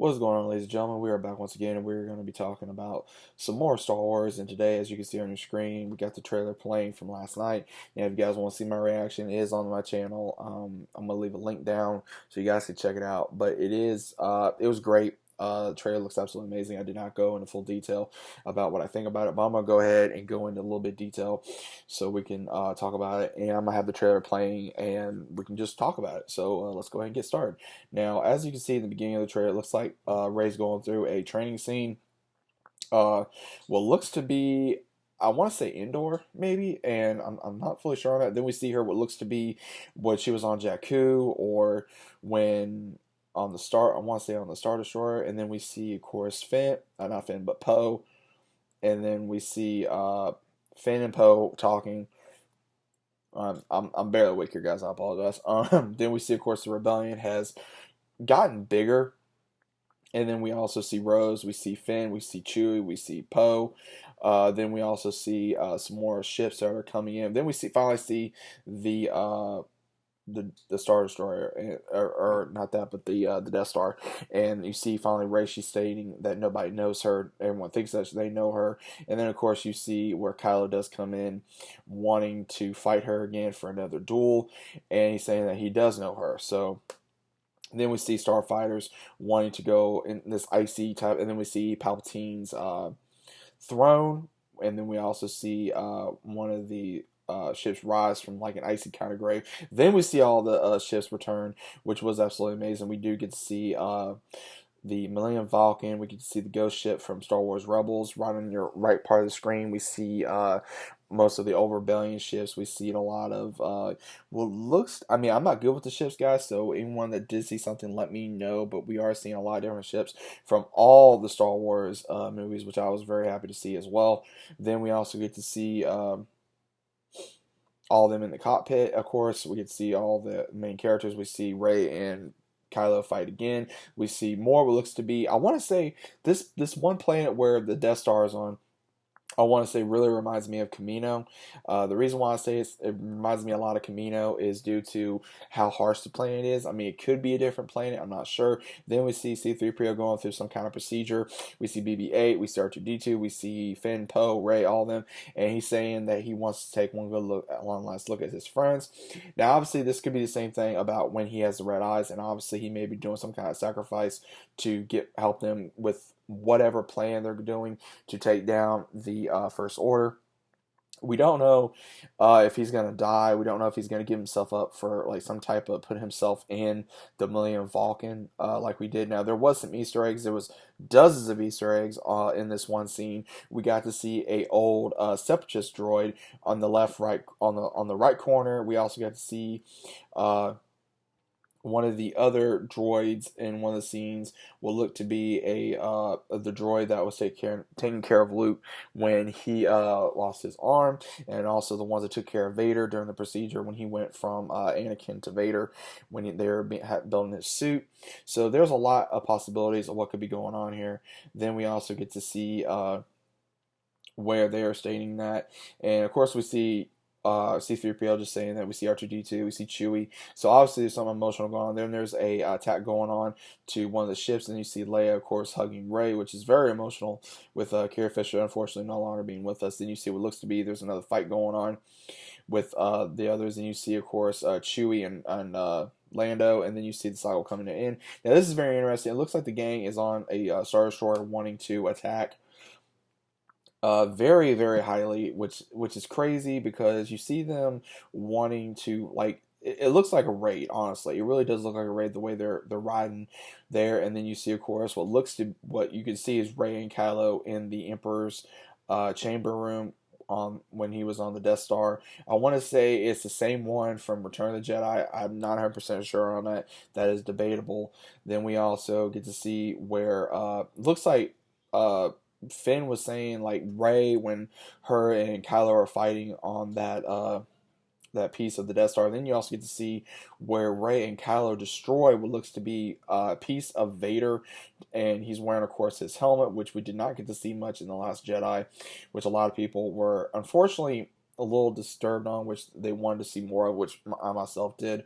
What's going on, ladies and gentlemen? We are back once again, and we're going to be talking about some more Star Wars. And today, as you can see on your screen, we got the trailer playing from last night. And if you guys want to see my reaction, it is on my channel. I'm going to leave a link down so you guys can check it out. But it was great. The trailer looks absolutely amazing. I did not go into full detail about what I think about it, but I'm going to go ahead and go into a little bit detail so we can talk about it. And I'm going to have the trailer playing, and we can just talk about it. So let's go ahead and get started. Now, as you can see in the beginning of the trailer, it looks like Rey's going through a training scene. What looks to be, I want to say indoor, maybe, and I'm not fully sure on that. Then we see her what looks to be what she was on Jakku, or when on the Star, I want to say on the Star Destroyer, and then we see, of course, Finn, not Finn, but Poe, and then we see Finn and Poe talking. I'm barely awake here, guys. I apologize. Then we see, of course, the rebellion has gotten bigger. And then we also see Rose, we see Finn, we see Chewie, we see Poe. Then we also see some more ships that are coming in. Then we finally see the the Star Destroyer, or not that, but the Death Star. And you see finally Rey, she's stating that nobody knows her. Everyone thinks that they know her. And then of course you see where Kylo does come in, wanting to fight her again for another duel, and he's saying that he does know her. So then we see starfighters wanting to go in this icy type, and then we see Palpatine's throne, and then we also see one of the ships rise from like an icy kind of grave. Then we see all the ships return, which was absolutely amazing. We do get to see the Millennium Falcon. We get to see the ghost ship from Star Wars Rebels right on your right part of the screen. We see most of the old Rebellion ships. We see a lot of what looks. I mean, I'm not good with the ships, guys. So anyone that did see something, let me know. But we are seeing a lot of different ships from all the Star Wars movies, which I was very happy to see as well. Then we also get to see. All of them in the cockpit, of course. We get to see all the main characters. We see Rey and Kylo fight again. We see more what looks to be, I want to say, this one planet where the Death Star is on, I want to say really reminds me of Camino. The reason why I say it reminds me a lot of Camino is due to how harsh the planet is. I mean, it could be a different planet. I'm not sure. Then we see C-3PO going through some kind of procedure. We see BB-8. We see R2-D2. We see Finn, Poe, Rey, all of them. And he's saying that he wants to take one last look at his friends. Now, obviously, this could be the same thing about when he has the red eyes. And obviously, he may be doing some kind of sacrifice to help them with whatever plan they're doing to take down the First Order. We don't know if he's gonna die. We don't know if he's gonna give himself up for like some type of put himself in the Millennium Falcon like we did. Now there was some Easter eggs. There was dozens of Easter eggs in this one scene. We got to see a old Separatist droid on the right on the right corner. We also got to see one of the other droids in one of the scenes will look to be the droid that was taking care of Luke when he lost his arm, and also the ones that took care of Vader during the procedure when he went from Anakin to Vader when they were building his suit. So there's a lot of possibilities of what could be going on here. Then we also get to see where they are stating that, and of course we see C-3PO just saying that. We see R2-D2, we see Chewie. So obviously there's something emotional going on there. And there's a attack going on to one of the ships, and you see Leia, of course, hugging Rey, which is very emotional, with Carrie Fisher unfortunately no longer being with us. Then you see what looks to be there's another fight going on with the others, and you see, of course, Chewie and Lando, and then you see the cycle coming to an end. Now this is very interesting. It looks like the gang is on a Star Destroyer wanting to attack very very highly, which is crazy because you see them wanting to, like, it looks like a raid. Honestly, it really does look like a raid the way they're riding there. And then you see, of course, what you can see is Rey and Kylo in the Emperor's chamber room when he was on the Death Star. I want to say it's the same one from Return of the Jedi. I'm not 100% sure on that. That is debatable. Then we also get to see where looks like Finn was saying, like, Rey, when her and Kylo are fighting on that piece of the Death Star. Then you also get to see where Rey and Kylo destroy what looks to be a piece of Vader, and he's wearing, of course, his helmet, which we did not get to see much in The Last Jedi, which a lot of people were unfortunately a little disturbed on, which they wanted to see more of, which I myself did.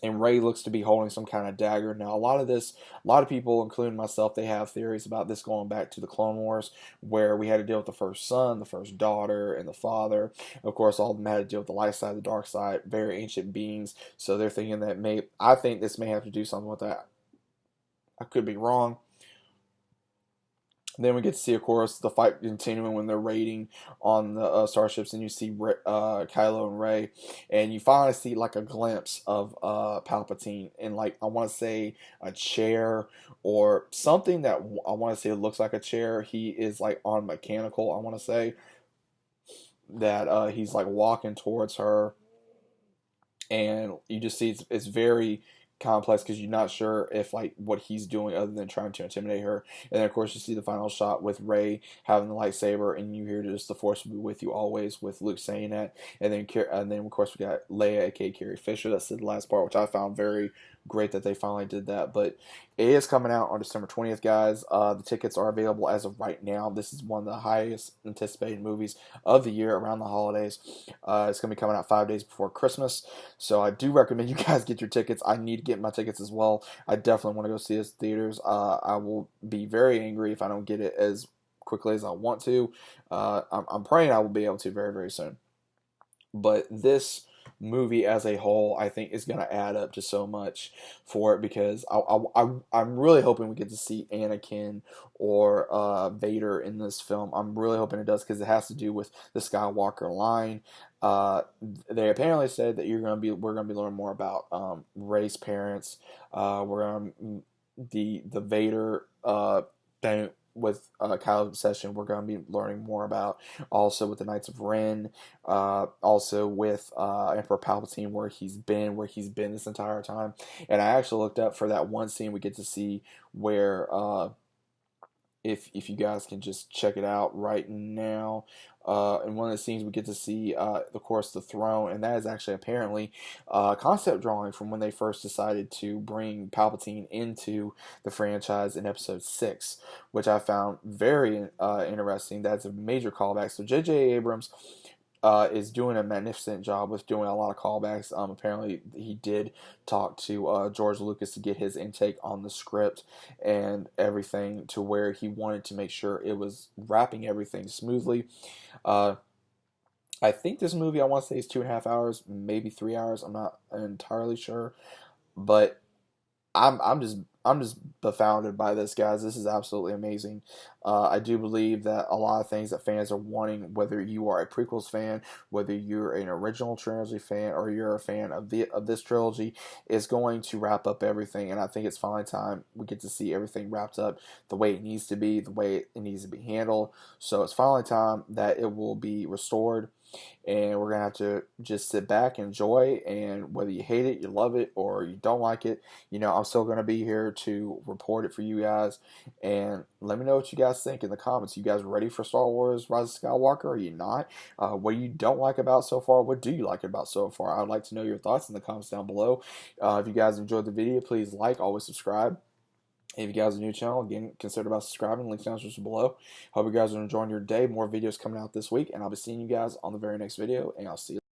and Rey looks to be holding some kind of dagger. Now, a lot of people, including myself, they have theories about this going back to the Clone Wars, where we had to deal with the first son, the first daughter, and the father. Of course, all of them had to deal with the light side, the dark side, very ancient beings. So they're thinking that I think this may have to do something with that. I could be wrong. Then we get to see, of course, the fight continuing when they're raiding on the starships, and you see Kylo and Rey, and you finally see like a glimpse of Palpatine in, like, I want to say a chair or something that I want to say looks like a chair. He is like on mechanical. I want to say that he's like walking towards her, and you just see it's very complex because you're not sure if like what he's doing other than trying to intimidate her. And then of course you see the final shot with Rey having the lightsaber, and you hear just the Force will be with you always, with Luke saying that. And then of course we got Leia, aka Carrie Fisher. That's the last part, which I found very great that they finally did that. But it is coming out on December 20th, guys. The tickets are available as of right now. This is one of the highest anticipated movies of the year around the holidays. It's going to be coming out 5 days before Christmas. So I do recommend you guys get your tickets. I need to get my tickets as well. I definitely want to go see this in theaters. I will be very angry if I don't get it as quickly as I want to. I'm praying I will be able to very, very soon. But this movie as a whole, I think, is going to add up to so much for it, because I'm really hoping we get to see Anakin or Vader in this film. I'm really hoping it does, because it has to do with the Skywalker line. They apparently said that we're gonna be learning more about Rey's parents. We're gonna the Vader thing with Kylo's obsession. We're going to be learning more about, also with the Knights of Ren, also with Emperor Palpatine, where he's been this entire time. And I actually looked up for that one scene we get to see where if you guys can just check it out right now. In one of the scenes, we get to see, of course, the throne, and that is actually apparently a concept drawing from when they first decided to bring Palpatine into the franchise in Episode 6, which I found very interesting. That's a major callback. So J.J. Abrams is doing a magnificent job with doing a lot of callbacks. Apparently, he did talk to George Lucas to get his intake on the script and everything, to where he wanted to make sure it was wrapping everything smoothly. I think this movie, I want to say, is 2.5 hours, maybe 3 hours. I'm not entirely sure, but I'm just befounded by this, guys. This is absolutely amazing. I do believe that a lot of things that fans are wanting, whether you are a prequels fan, whether you're an original trilogy fan, or you're a fan of this trilogy, is going to wrap up everything. And I think it's finally time we get to see everything wrapped up the way it needs to be, the way it needs to be handled. So it's finally time that it will be restored, and we're gonna have to just sit back, enjoy, and whether you hate it, you love it, or you don't like it, I'm still gonna be here to report it for you guys. And let me know what you guys think in the comments. You guys ready for Star Wars Rise of Skywalker? Are you not? What you don't like about so far? What do you like about so far? I'd like to know your thoughts in the comments down below. If you guys enjoyed the video, please like, always subscribe. If you guys are new to the channel, again, consider about subscribing. Links down in the description below. Hope you guys are enjoying your day. More videos coming out this week, and I'll be seeing you guys on the very next video, and I'll see you.